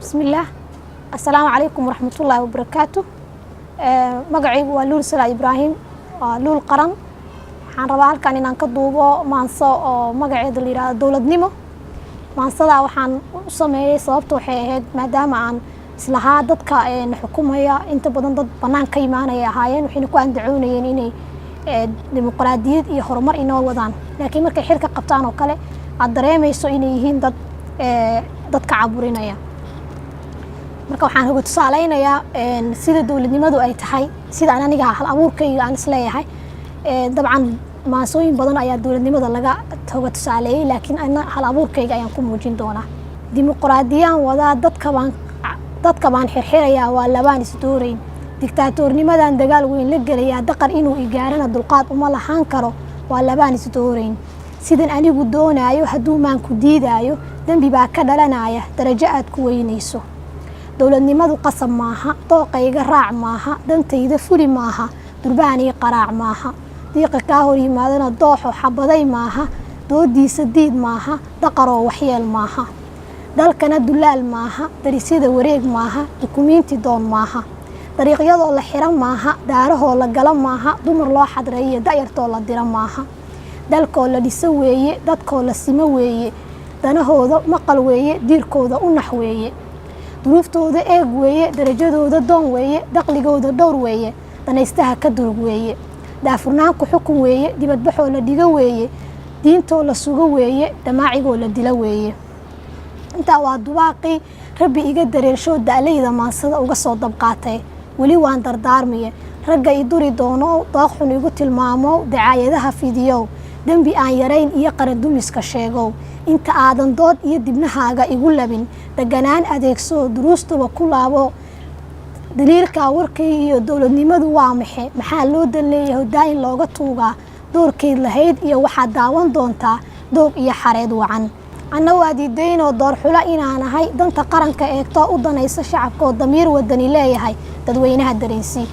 بسم الله. السلام عليكم ورحمة الله وبركاته. مقعي ولول سلا إبراهيم لول قرن حان ربا halkan inaan ka duubo maanso oo magaceedu la yiraahdo dawladnimo. maansada waxaan u sameeyay sababtoo waxay ahayd maadaama aan islaha dadka xukuumaya inta badan dad banaan ka imaanaya ahaayeen waxayna ku andacoonayeen inay dimuqraadiyad iyo horumar inoo wadaan laakiin markay xilka qabtaan oo kale aad dareemayso inay yihiin dadka caburinaya marka waxaan ugu tusaaleynayaa sida dawladnimadu ay tahay sida aniga hal abuurkayga aan isleeyahay dabcan maasooyin badan ayaa dawladnimada laga toga tusaaleeyay laakiin ana hal abuurkayga ayaan ku muujin doonaa dimuqraadiyaan wada dadka baan xirxirayaa waa labaan isdooreyn diktaatoornimadan dagaal weyn la galayaa daqan inuu igaarana dulqaad uma lahaan karo waa labaan isdooreyn sidan anigu doonaayo hadduu maan ku diidaayo dambi baa ka dhalanaya darajo aad ku weynayso dawladnimadu qasab maaha dooqayga raac maaha dantayda fuli maaha durbaani qaraac maaha diiqa ka hor yimaadana dooxo xabaday maaha doodiisa diid maaha daqaroo waxyeel maaha dalkana dulaal maaha darisyada wareeg maaha dukumiinti doon maaha dariiqyadoo la xiran maaha daarahoo la gala maaha dumar loo xadreeyo da'yartoo la dira maaha dalkoo la dhiso weeye dadkoo la simo weeye danahooda maqal weeye diirkooda u nax weeye duruuftooda eeg weeye darajadooda doon weeye daqligooda dhowr weeye danaystaha ka durug weeye daafurnaanku xukun weeye dibadbaxoo la dhigo weeye diintoo la sugo weeye damaacigoo la dilo weeye intaa waa dubaaqii rabbi iga dareersho da'layda maansada uga soo dabqaatay weli waan dardaarmiye ragga i duri doono dooqxun igu tilmaamo dacaayadaha fidiyow dembi aan yarayn iyo qaradumiska sheegow inta aadan dood iyo dibnahaaga igu labin deganaan adeegso duruustaba ku laabo daliilka warkay iyo dawladnimadu waa maxaa loo daleeyahay daayin looga tuugaa doorkeed lahayd iyo waxaad daawan doontaa doog iyo xareed wacan anna waa diidaynoo door xula inaan ahay danta qaranka eegtoo u danaysa shacabkoo damiir wadani leeyahay dadweynaha dareensi